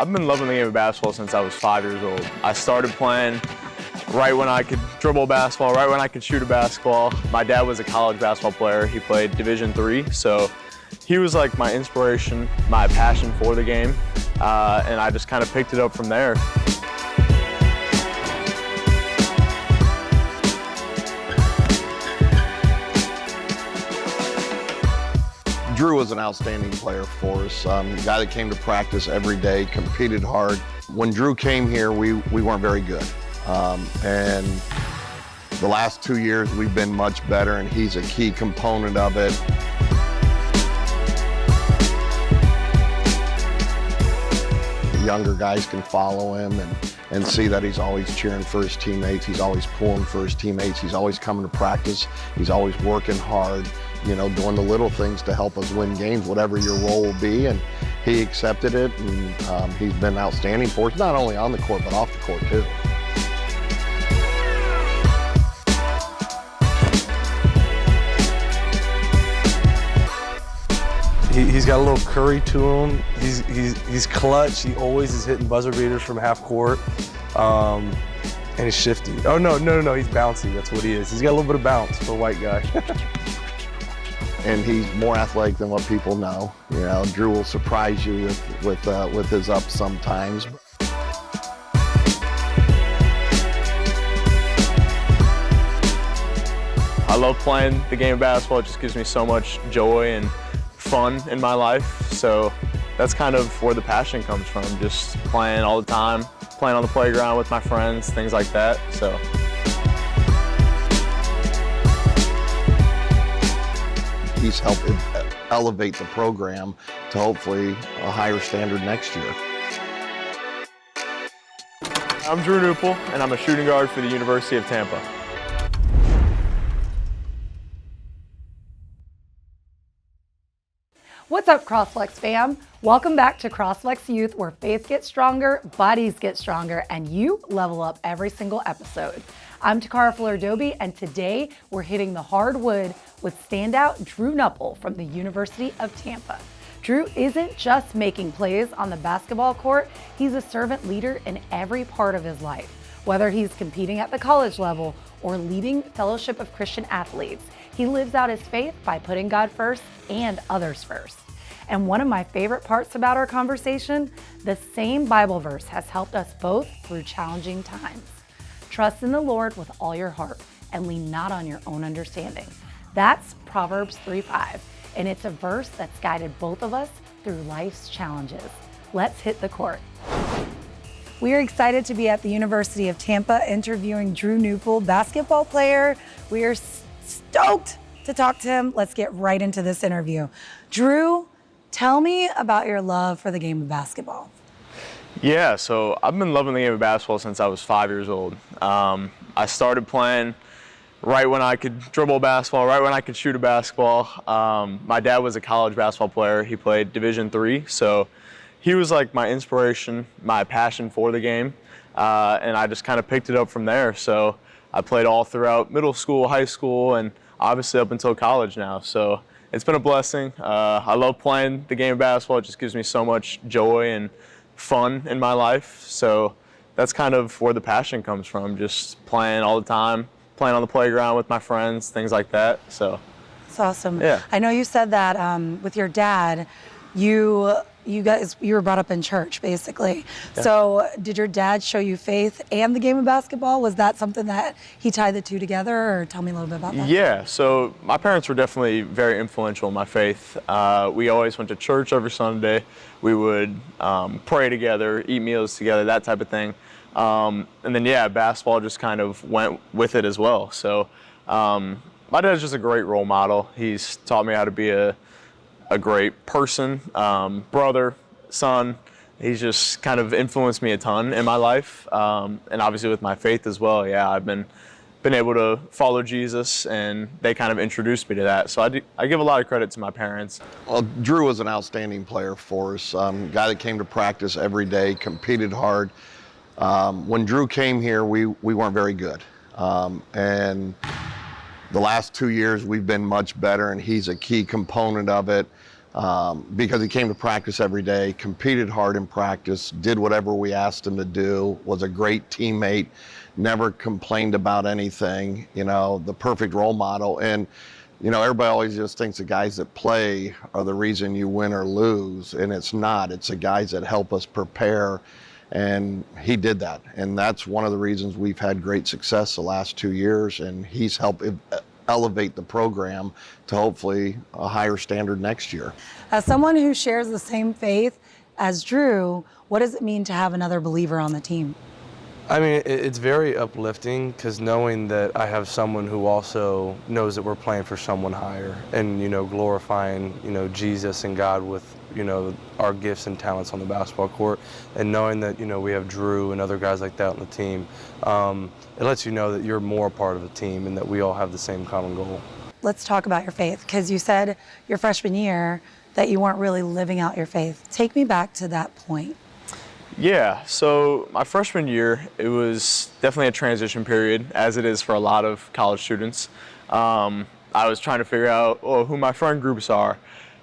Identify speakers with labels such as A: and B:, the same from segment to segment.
A: I've been loving the game of basketball since I was 5 years old. I started playing right when I could dribble a basketball, right when I could shoot a basketball. My dad was a college basketball player. He played Division III, so he was like my inspiration, my passion for the game, and I just kind of picked it up from there.
B: Drew was an outstanding player for us, a guy that came to practice every day, competed hard. When Drew came here, we weren't very good. And the last 2 years, we've been much better, and he's a key component of it. The younger guys can follow him and see that he's always cheering for his teammates, he's always pulling for his teammates, he's always coming to practice, he's always working hard, you know, doing the little things to help us win games, whatever your role will be, and he accepted it, and he's been outstanding for us, not only on the court, but off the court too.
C: He's got a little curry to him. He's clutch. He always is hitting buzzer beaters from half court, and he's shifty. Oh no, he's bouncy. That's what he is. He's got a little bit of bounce for a white guy.
B: And he's more athletic than what people know. You know, Drew will surprise you with his ups sometimes.
A: I love playing the game of basketball. It just gives me so much joy and fun in my life. So that's kind of where the passion comes from, just playing all the time, playing on the playground with my friends, things like that. So.
B: He's helped elevate the program to hopefully a higher standard next year.
A: I'm Drew Knuppel, and I'm a shooting guard for the University of Tampa.
D: What's up, CrossFlex fam? Welcome back to CrossFlex Youth, where faith gets stronger, bodies get stronger, and you level up every single episode. I'm Takara Fuller-Doby, and today we're hitting the hardwood with standout Drew Knuppel from the University of Tampa. Drew isn't just making plays on the basketball court, he's a servant leader in every part of his life. Whether he's competing at the college level or leading Fellowship of Christian Athletes, he lives out his faith by putting God first and others first. And one of my favorite parts about our conversation, the same Bible verse has helped us both through challenging times. Trust in the Lord with all your heart and lean not on your own understanding. That's Proverbs 3:5, and it's a verse that's guided both of us through life's challenges. Let's hit the court. We are excited to be at the University of Tampa interviewing Drew Knuppel, basketball player. We are stoked to talk to him. Let's get right into this interview. Drew, tell me about your love for the game of basketball.
A: Yeah, so I've been loving the game of basketball since I was 5 years old. I started playing right when I could dribble a basketball, right when I could shoot a basketball. My dad was a college basketball player. He played Division III, so he was like my inspiration, my passion for the game, and I just kind of picked it up from there. So I played all throughout middle school, high school, and obviously up until college now. So it's been a blessing. I love playing the game of basketball. It just gives me so much joy and fun in my life. So that's kind of where the passion comes from, just playing all the time, playing on the playground with my friends, things like that. So
D: that's awesome.
A: Yeah.
D: I know you said that with your dad, you were brought up in church, basically.
A: Yeah.
D: So did your dad show you faith and the game of basketball? Was that something that he tied the two together, or tell me a little bit about that?
A: Yeah, so my parents were definitely very influential in my faith. We always went to church every Sunday. We would pray together, eat meals together, that type of thing. And then, yeah, basketball just kind of went with it as well. So my dad's just a great role model. He's taught me how to be a great person, brother, son. He's just kind of influenced me a ton in my life, and obviously with my faith as well. Yeah, I've been able to follow Jesus, and they kind of introduced me to that. So I give a lot of credit to my parents.
B: Well, Drew was an outstanding player for us, a guy that came to practice every day, competed hard. When Drew came here, we weren't very good, and the last 2 years we've been much better, and he's a key component of it. because he came to practice every day, competed hard in practice, did whatever we asked him to do, was a great teammate, never complained about anything, the perfect role model. And, everybody always just thinks the guys that play are the reason you win or lose, and it's not. It's the guys that help us prepare, and he did that. And that's one of the reasons we've had great success the last 2 years, and he's helped elevate the program to hopefully a higher standard next year.
D: As someone who shares the same faith as Drew, what does it mean to have another believer on the team?
C: I mean, it's very uplifting because knowing that I have someone who also knows that we're playing for someone higher and, glorifying, Jesus and God with, our gifts and talents on the basketball court, and knowing that, we have Drew and other guys like that on the team, it lets you know that you're more a part of the team and that we all have the same common goal.
D: Let's talk about your faith, because you said your freshman year that you weren't really living out your faith. Take me back to that point.
A: Yeah, so my freshman year, it was definitely a transition period, as it is for a lot of college students. I was trying to figure out who my friend groups are,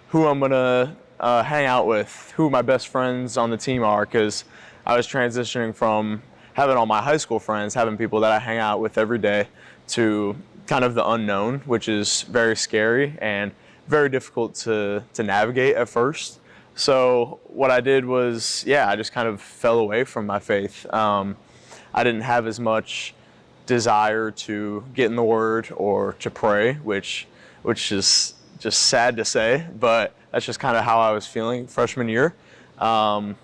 A: who I'm going to hang out with, who my best friends on the team are, because I was transitioning from having all my high school friends, having people that I hang out with every day, to kind of the unknown, which is very scary and very difficult to navigate at first. So what I did was, I just kind of fell away from my faith. I didn't have as much desire to get in the Word or to pray, which is just sad to say, but that's just kind of how I was feeling freshman year. But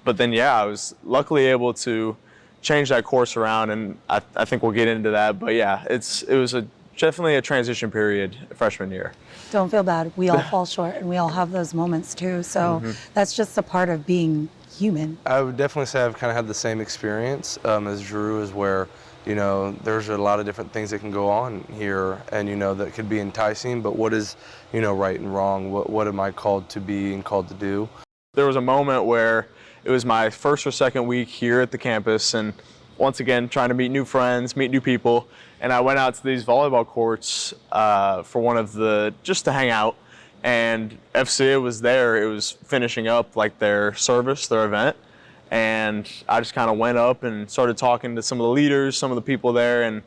A: then, I was luckily able to change that course around, and I think we'll get into that. But it was definitely a transition period freshman year.
D: Don't feel bad. We all fall short, and we all have those moments too. So that's just a part of being human.
C: I would definitely say I've kind of had the same experience as Drew, is where, there's a lot of different things that can go on here, and, that could be enticing, but what is, right and wrong? What am I called to be and called to do?
A: There was a moment where it was my first or second week here at the campus, and once again, trying to meet new friends, meet new people. And I went out to these volleyball courts for just to hang out. And FCA was there. It was finishing up their service, their event. And I just kind of went up and started talking to some of the leaders, some of the people there, and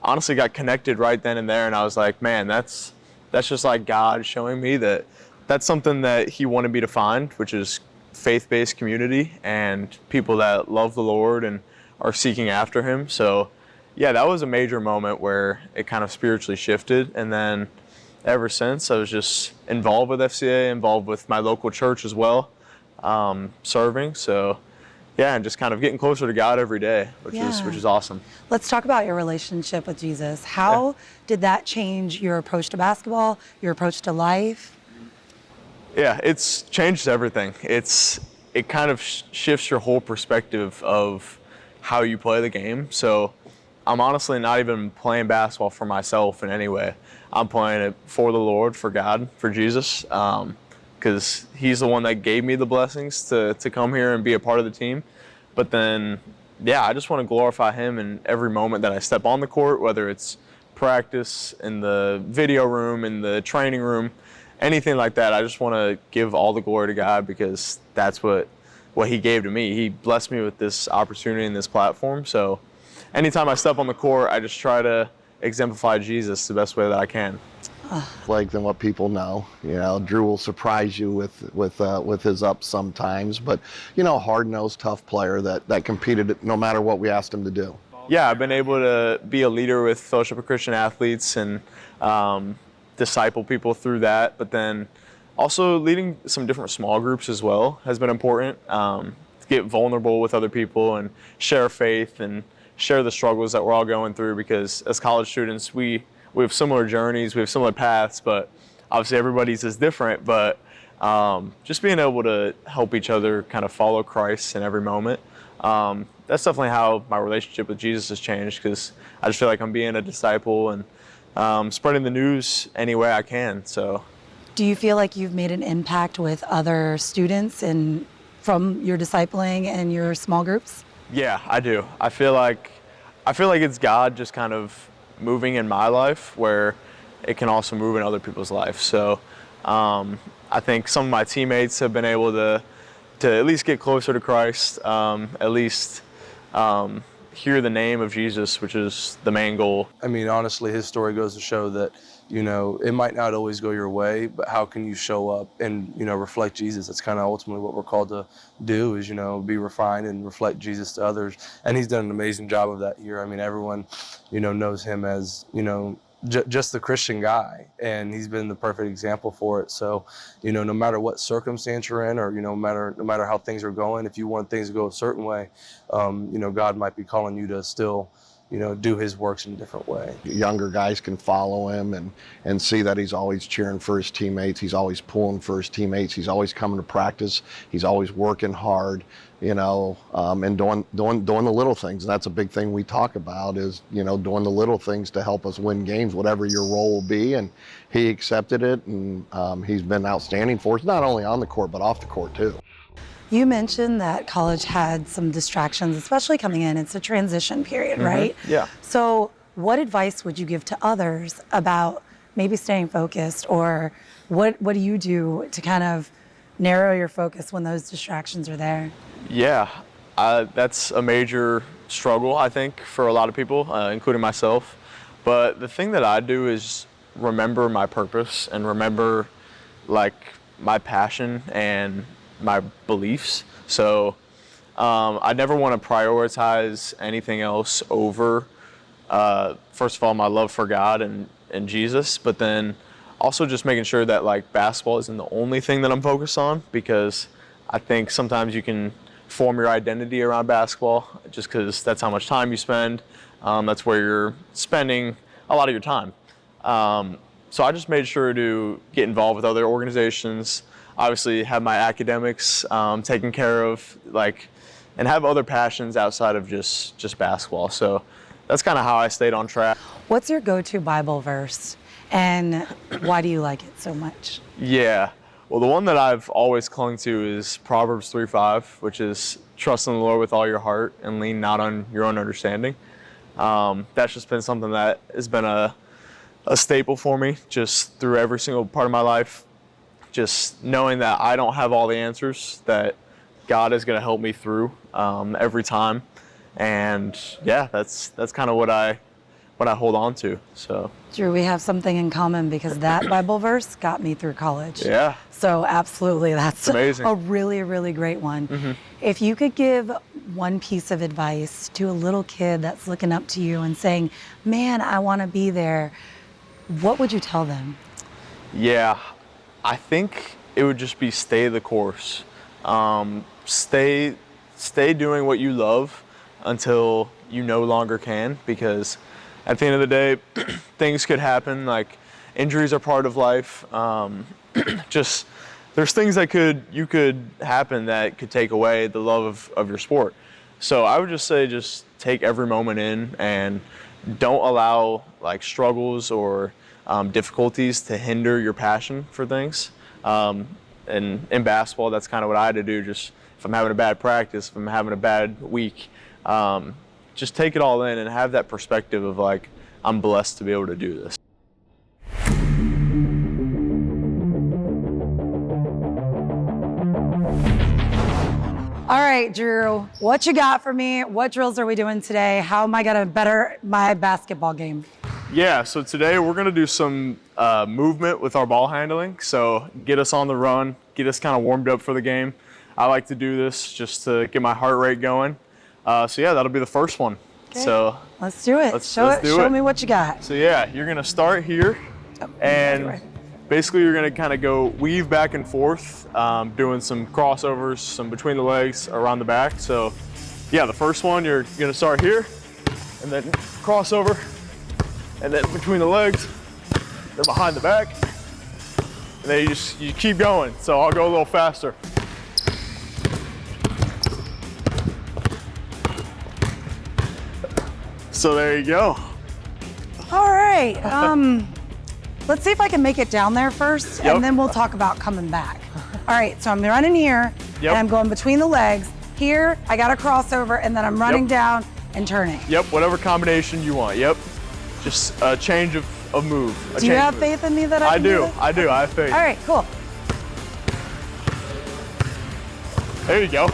A: honestly got connected right then and there. And I was like, man, that's just like God showing me that that's something that he wanted me to find, which is faith-based community and people that love the Lord and are seeking after him. So that was a major moment where it kind of spiritually shifted. And then ever since, I was just involved with FCA, involved with my local church as well, serving. So and just kind of getting closer to God every day, which is awesome.
D: Let's talk about your relationship with Jesus. How did that change your approach to basketball, your approach to life?
A: Yeah, it's changed everything. It kind of shifts your whole perspective of how you play the game. So I'm honestly not even playing basketball for myself in any way. I'm playing it for the Lord, for God, for Jesus, because he's the one that gave me the blessings to come here and be a part of the team. But then, I just want to glorify him in every moment that I step on the court, whether it's practice, in the video room, in the training room, anything like that. I just want to give all the glory to God, because that's what he gave to me. He blessed me with this opportunity and this platform. So anytime I step on the court, I just try to exemplify Jesus the best way that I can.
B: Than what people know. Drew will surprise you with his ups sometimes, but hard-nosed, tough player that competed no matter what we asked him to do.
A: I've been able to be a leader with Fellowship of Christian Athletes and disciple people through that, but then also leading some different small groups as well has been important. To get vulnerable with other people and share faith and share the struggles that we're all going through, because as college students, we have similar journeys, we have similar paths, but obviously everybody's is different. But just being able to help each other kind of follow Christ in every moment, that's definitely how my relationship with Jesus has changed, because I just feel like I'm being a disciple and spreading the news any way I can. So,
D: do you feel like you've made an impact with other students and from your discipling and your small groups?
A: Yeah, I do. I feel like it's God just kind of moving in my life, where it can also move in other people's life. So I think some of my teammates have been able to at least get closer to Christ, at least hear the name of Jesus, which is the main goal.
C: I mean, honestly, his story goes to show that, it might not always go your way, but how can you show up and, reflect Jesus? That's kind of ultimately what we're called to do is, be refined and reflect Jesus to others. And he's done an amazing job of that here. I mean, everyone, knows him as, just the Christian guy, and he's been the perfect example for it. So, no matter what circumstance you're in, or no matter how things are going, if you want things to go a certain way, God might be calling you to still, do his works in a different way.
B: Younger guys can follow him and see that he's always cheering for his teammates. He's always pulling for his teammates. He's always coming to practice. He's always working hard, and doing the little things. And that's a big thing we talk about is, doing the little things to help us win games, whatever your role will be. And he accepted it, and he's been outstanding for us, not only on the court, but off the court too.
D: You mentioned that college had some distractions, especially coming in. It's a transition period, right?
A: Yeah.
D: So what advice would you give to others about maybe staying focused, or what do you do to kind of narrow your focus when those distractions are there?
A: Yeah, that's a major struggle, I think, for a lot of people, including myself. But the thing that I do is remember my purpose and remember my passion and my beliefs. So I never want to prioritize anything else over, first of all, my love for God and Jesus, but then also just making sure that basketball isn't the only thing that I'm focused on, because I think sometimes you can form your identity around basketball just because that's how much time you spend. That's where you're spending a lot of your time. So I just made sure to get involved with other organizations, obviously have my academics taken care of, and have other passions outside of just basketball. So that's kind of how I stayed on track.
D: What's your go-to Bible verse, and why do you like it so much?
A: Yeah, well, the one that I've always clung to is Proverbs 3:5, which is trust in the Lord with all your heart and lean not on your own understanding. That's just been something that has been a staple for me just through every single part of my life. Just knowing that I don't have all the answers, that God is going to help me through every time. And yeah, that's kind of what I hold on to. So
D: Drew, we have something in common, because that Bible verse got me through college.
A: yeah.
D: So absolutely, that's
A: amazing.
D: A really, really great one. If you could give one piece of advice to a little kid that's looking up to you and saying, man, I want to be there, what would you tell them?
A: Yeah, I think it would just be stay the course. Stay doing what you love until you no longer can, because at the end of the day, things could happen. Injuries are part of life. Just there's things that you could happen that could take away the love of your sport. So I would just say, just take every moment in and don't allow struggles or difficulties to hinder your passion for things. And in basketball, that's kind of what I had to do. Just if I'm having a bad practice, if I'm having a bad week, just take it all in and have that perspective of I'm blessed to be able to do this.
D: All right, Drew, what you got for me? What drills are we doing today? How am I gonna better my basketball game?
A: Yeah, so today we're gonna do some movement with our ball handling. So get us on the run, get us kind of warmed up for the game. I like to do this just to get my heart rate going. So yeah, that'll be the first one.
D: Okay.
A: So
D: let's do it. Show me what you got.
A: So yeah, you're gonna start here, and basically you're gonna kind of go weave back and forth, doing some crossovers, some between the legs, around the back. So yeah, the first one, you're gonna start here, and then crossover, and then between the legs, then behind the back, and then you keep going. So I'll go a little faster. So there you go.
D: All right. Let's see if I can make it down there first,
A: Yep.
D: and then we'll talk about coming back. All right, so I'm running here,
A: Yep.
D: and I'm going between the legs. Here, I got a crossover, and then I'm running
A: Yep.
D: down and turning.
A: Yep, whatever combination you want. Yep. Just a change of a move.
D: Do you have faith in me that I can do this?
A: I do. I have faith.
D: All right, cool.
A: There you go.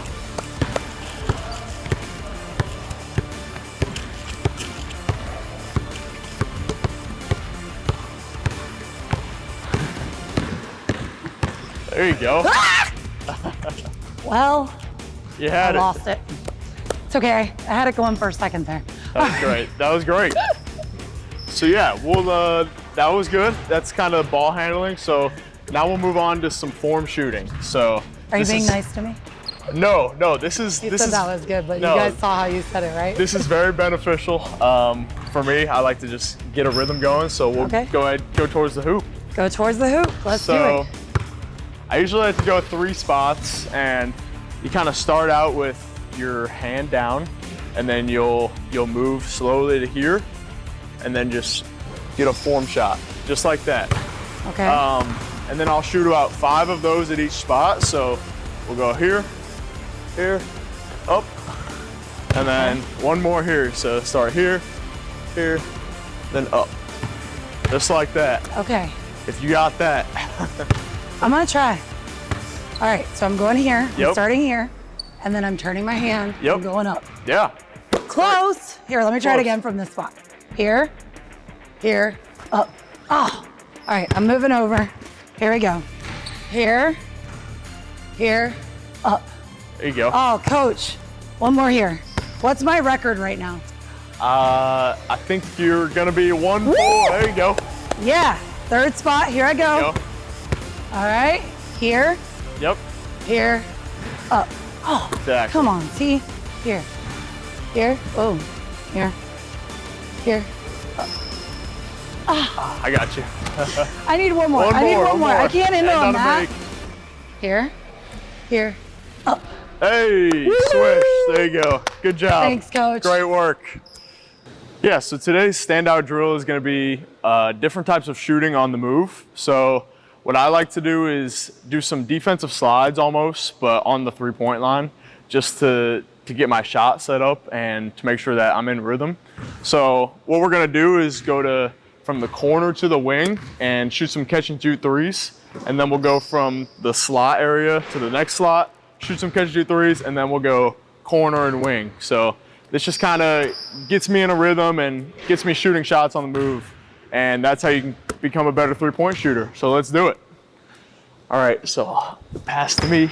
A: There you go.
D: Well,
A: You had
D: I
A: it.
D: lost it. It's okay. I had it going for a second there.
A: That was great. That was great. So yeah, that was good. That's kind of ball handling. So now we'll move on to some form shooting. So
D: Are you being nice to me?
A: No, this is
D: You said that was good, but
A: no,
D: you guys saw how you said it, right?
A: This is very beneficial. For me, I like to just get a rhythm going. So we'll go towards the hoop.
D: Go towards the hoop. Let's do it.
A: I usually like to go 3 spots, and you kind of start out with your hand down, and then you'll move slowly to here, and then just get a form shot, just like that.
D: Okay.
A: And then I'll shoot about 5 of those at each spot. So we'll go here, here, up, and then one more here. So start here, here, then up, just like that.
D: Okay.
A: If you got that.
D: I'm gonna try. All right, so I'm going here.
A: Yep.
D: I'm starting here, and then I'm turning my hand.
A: Yep.
D: I'm going up.
A: Yeah.
D: Close. Here, let me try it again from this spot. Here, here, up. Oh. All right, I'm moving over. Here we go. Here, here, up.
A: There you go.
D: Oh, coach, one more here. What's my record right now?
A: I think you're gonna be 1-4. There you go.
D: Yeah, third spot. Here I go.
A: There you go.
D: All right, here,
A: Yep.
D: here, up. Oh,
A: Exactly.
D: come on, see? Here, here, boom, here, here.
A: I got you.
D: I need one more.
A: One
D: I need
A: more,
D: one more. I can't end on
A: on a
D: that.
A: break.
D: Here, here, up.
A: Hey, swish. There you go. Good job.
D: Thanks, coach.
A: Great work. Yeah, so today's standout drill is going to be different types of shooting on the move. So what I like to do is do some defensive slides almost, but on the 3-point line, just to get my shot set up and to make sure that I'm in rhythm. So what we're going to do is go from the corner to the wing and shoot some catch and shoot threes. And then we'll go from the slot area to the next slot, shoot some catch and shoot threes, and then we'll go corner and wing. So this just kind of gets me in a rhythm and gets me shooting shots on the move. And that's how you can become a better 3-point shooter. So let's do it. All right, so pass to me.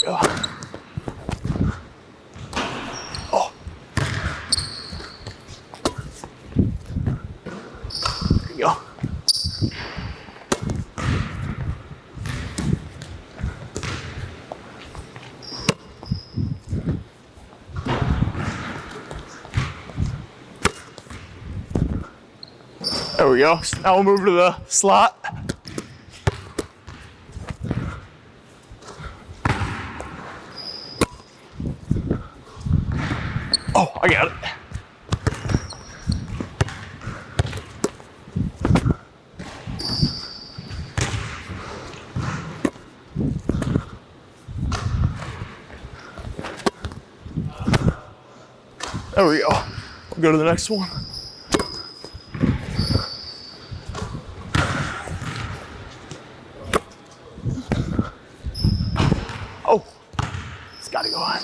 A: Go. Oh. There you go. There we go. So now we'll move to the slot. Oh, I got it. There we go. We'll go to the next one. Oh, it's gotta go on.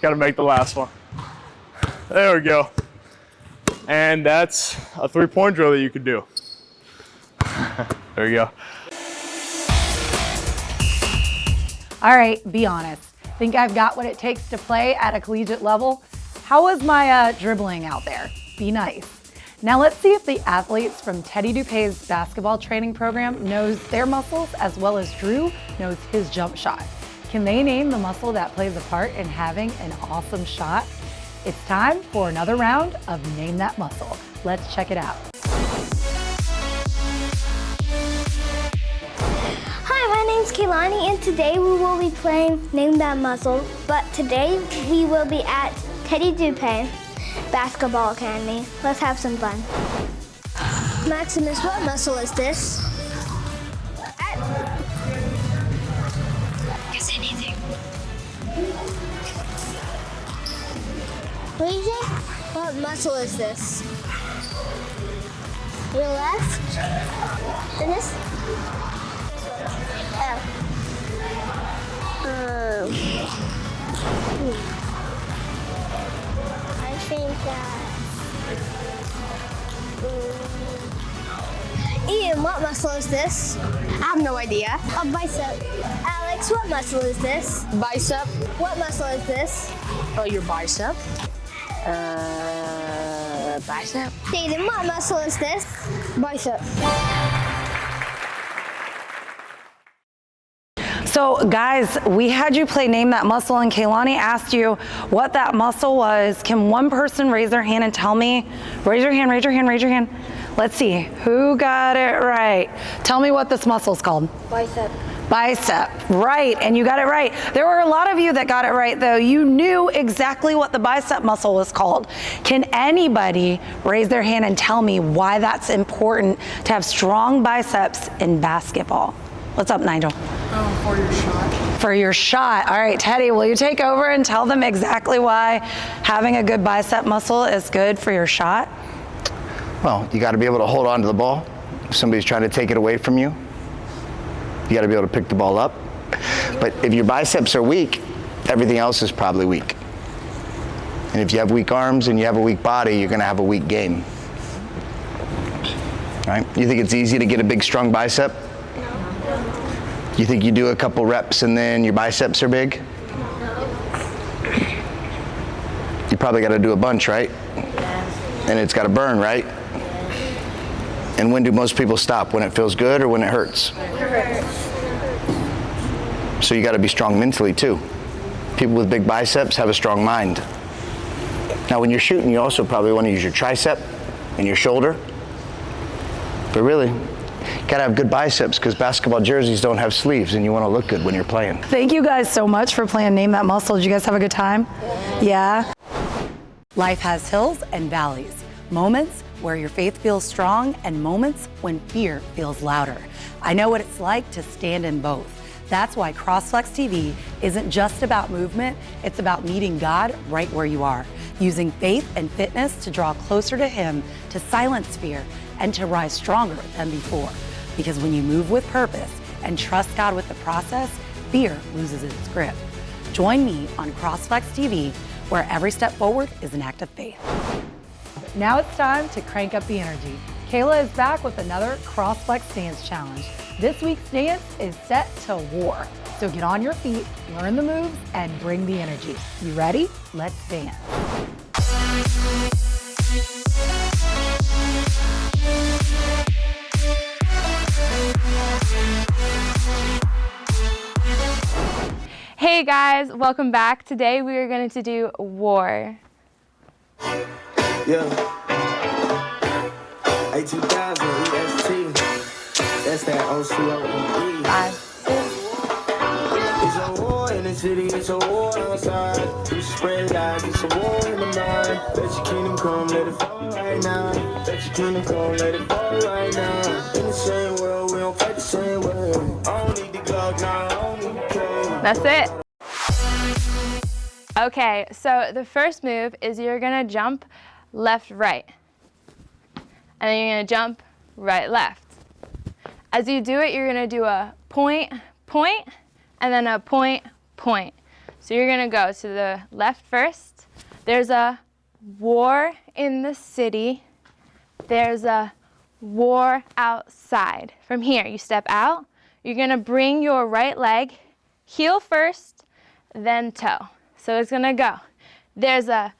A: Gotta make the last one. There we go. And that's a 3-point drill that you could do. There you go.
D: All right, be honest. Think I've got what it takes to play at a collegiate level? How was my dribbling out there? Be nice. Now let's see if the athletes from Teddy Dupay's basketball training program knows their muscles as well as Drew knows his jump shot. Can they name the muscle that plays a part in having an awesome shot? It's time for another round of Name That Muscle. Let's check it out.
E: Hi, my name's Kehlani, and today we will be playing Name That Muscle. But today we will be at Teddy Dupay Basketball Academy. Let's have some fun. Maximus, what muscle is this? DJ, what muscle is this? Your left? And this? Oh. I think that. Ian, what muscle is this?
F: I have no idea.
E: A bicep. Alex, what muscle is this?
F: Bicep.
E: What muscle is this?
F: Oh, your bicep. Bicep.
E: Jaden, what muscle is this? Bicep.
D: So guys, we had you play Name That Muscle, and Kaylani asked you what that muscle was. Can one person raise their hand and tell me? Raise your hand, raise your hand, raise your hand. Let's see, who got it right? Tell me what this muscle is called.
E: Bicep.
D: Bicep, right, and you got it right. There were a lot of you that got it right though. You knew exactly what the bicep muscle was called. Can anybody raise their hand and tell me why that's important to have strong biceps in basketball? What's up, Nigel?
G: For your shot.
D: For your shot. All right, Teddy, will you take over and tell them exactly why having a good bicep muscle is good for your shot?
H: Well, you got to be able to hold on to the ball. If somebody's trying to take it away from you, you got to be able to pick the ball up. But if your biceps are weak, everything else is probably weak. And if you have weak arms and you have a weak body, you're going to have a weak game. Right? You think it's easy to get a big, strong bicep? You think you do a couple reps and then your biceps are big? You probably got to do a bunch, right? And it's got to burn, right? And when do most people stop? When it feels good or when it hurts? So you got to be strong mentally too. People with big biceps have a strong mind. Now when you're shooting, you also probably want to use your tricep and your shoulder. But really, you got to have good biceps because basketball jerseys don't have sleeves and you want to look good when you're playing.
D: Thank you guys so much for playing Name That Muscle. Did you guys have a good time? Yeah? Life has hills and valleys, moments where your faith feels strong and moments when fear feels louder. I know what it's like to stand in both. That's why CrossFlex TV isn't just about movement, it's about meeting God right where you are, using faith and fitness to draw closer to Him, to silence fear, and to rise stronger than before. Because when you move with purpose and trust God with the process, fear loses its grip. Join me on CrossFlex TV, where every step forward is an act of faith. Now it's time to crank up the energy. Kayla is back with another CrossFlex Stance Challenge. This week's stance is set to war. So get on your feet, learn the moves, and bring the energy. You ready? Let's dance.
I: Hey guys, welcome back. Today we are going to do war.
J: Yeah. A2000 EST. That's that OCOE.
I: 5, 6.
J: It's a war in the city, it's a war outside. You spread lies, it's a war in the mind. Let your kingdom come, let it fall right now. Let your kingdom come, let it fall right now. In the same world, we don't fight the same way. I don't need the Glock now, I don't need the cane.
I: That's it. Okay, so the first move is you're going to jump left, right. And then you're going to jump right, left. As you do it, you're going to do a point, point, and then a point, point. So you're going to go to the left first. There's a war in the city. There's a war outside. From here, you step out. You're going to bring your right leg, heel first, then toe. So it's going to go. There's a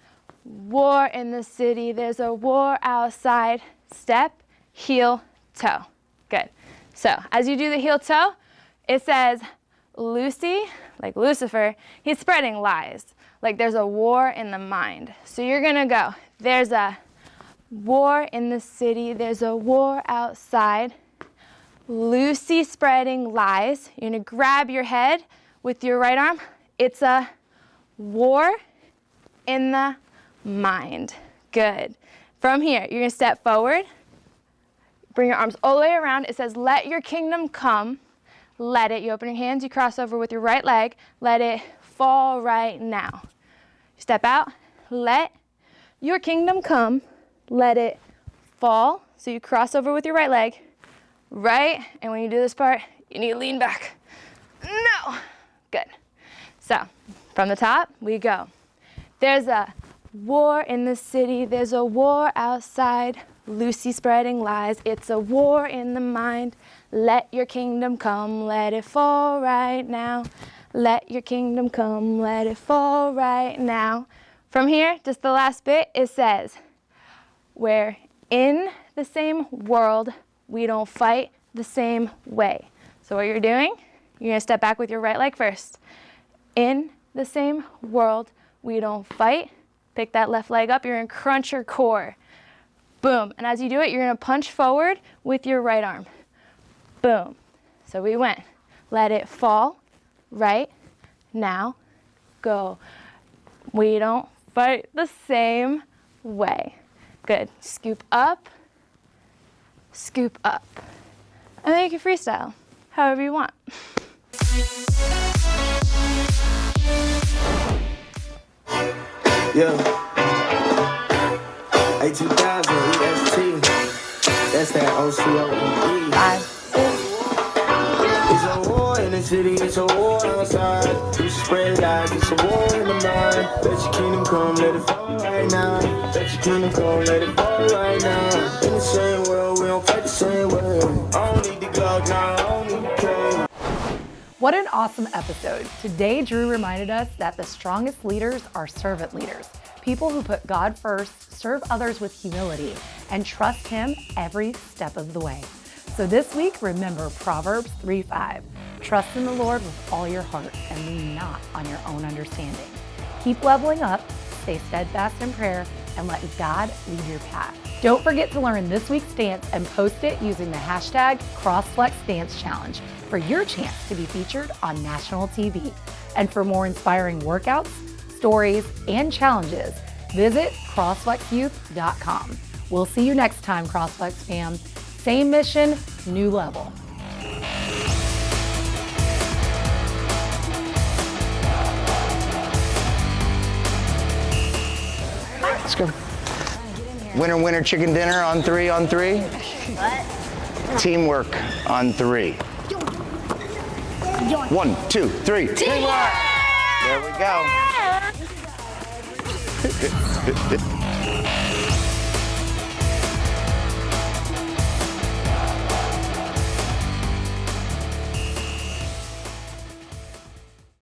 I: war in the city. There's a war outside. Step, heel, toe. Good. So as you do the heel toe, it says Lucy, like Lucifer, he's spreading lies. Like there's a war in the mind. So you're going to go. There's a war in the city. There's a war outside. Lucy spreading lies. You're going to grab your head with your right arm. It's a war in the mind. Good. From here, you're going to step forward. Bring your arms all the way around. It says, let your kingdom come. Let it. You open your hands. You cross over with your right leg. Let it fall right now. Step out. Let your kingdom come, let it fall. So you cross over with your right leg, right? And when you do this part, you need to lean back. No, good. So from the top, we go. There's a war in the city, there's a war outside. Lucy spreading lies, it's a war in the mind. Let your kingdom come, let it fall right now. Let your kingdom come, let it fall right now. From here, just the last bit, it says, we're in the same world, we don't fight the same way. So what you're doing, you're gonna step back with your right leg first. In the same world, we don't fight. Pick that left leg up, you're gonna crunch your core. Boom, and as you do it, you're gonna punch forward with your right arm. Boom. So we went, let it fall, right, now, go. We don't fight the same way. Good, scoop up, and then you can freestyle, however you want.
J: Yeah. 82000 EST. That's that OCOE.
D: 5, 6.
J: It's a war in the city, it's a war outside. You spread lies, it's a war in the mind. Let your kingdom come, let it fall right now. Let your kingdom come, let it fall right now. In the same world, we don't fight the same way. I don't need the Glock now, I don't need the cane.
D: What an awesome episode. Today, Drew reminded us that the strongest leaders are servant leaders. People who put God first, serve others with humility, and trust Him every step of the way. So this week, remember Proverbs 3:5. Trust in the Lord with all your heart and lean not on your own understanding. Keep leveling up, stay steadfast in prayer, and let God lead your path. Don't forget to learn this week's dance and post it using the hashtag CrossFlex Dance Challenge for your chance to be featured on national TV. And for more inspiring workouts, stories, and challenges, visit CrossFlexYouth.com. We'll see you next time, CrossFlex fam. Same mission, new level.
H: Let's go. Winner, winner, chicken dinner on three, on three.
E: What?
H: Teamwork on three. 1, 2, 3.
E: Teamwork!
H: There we go.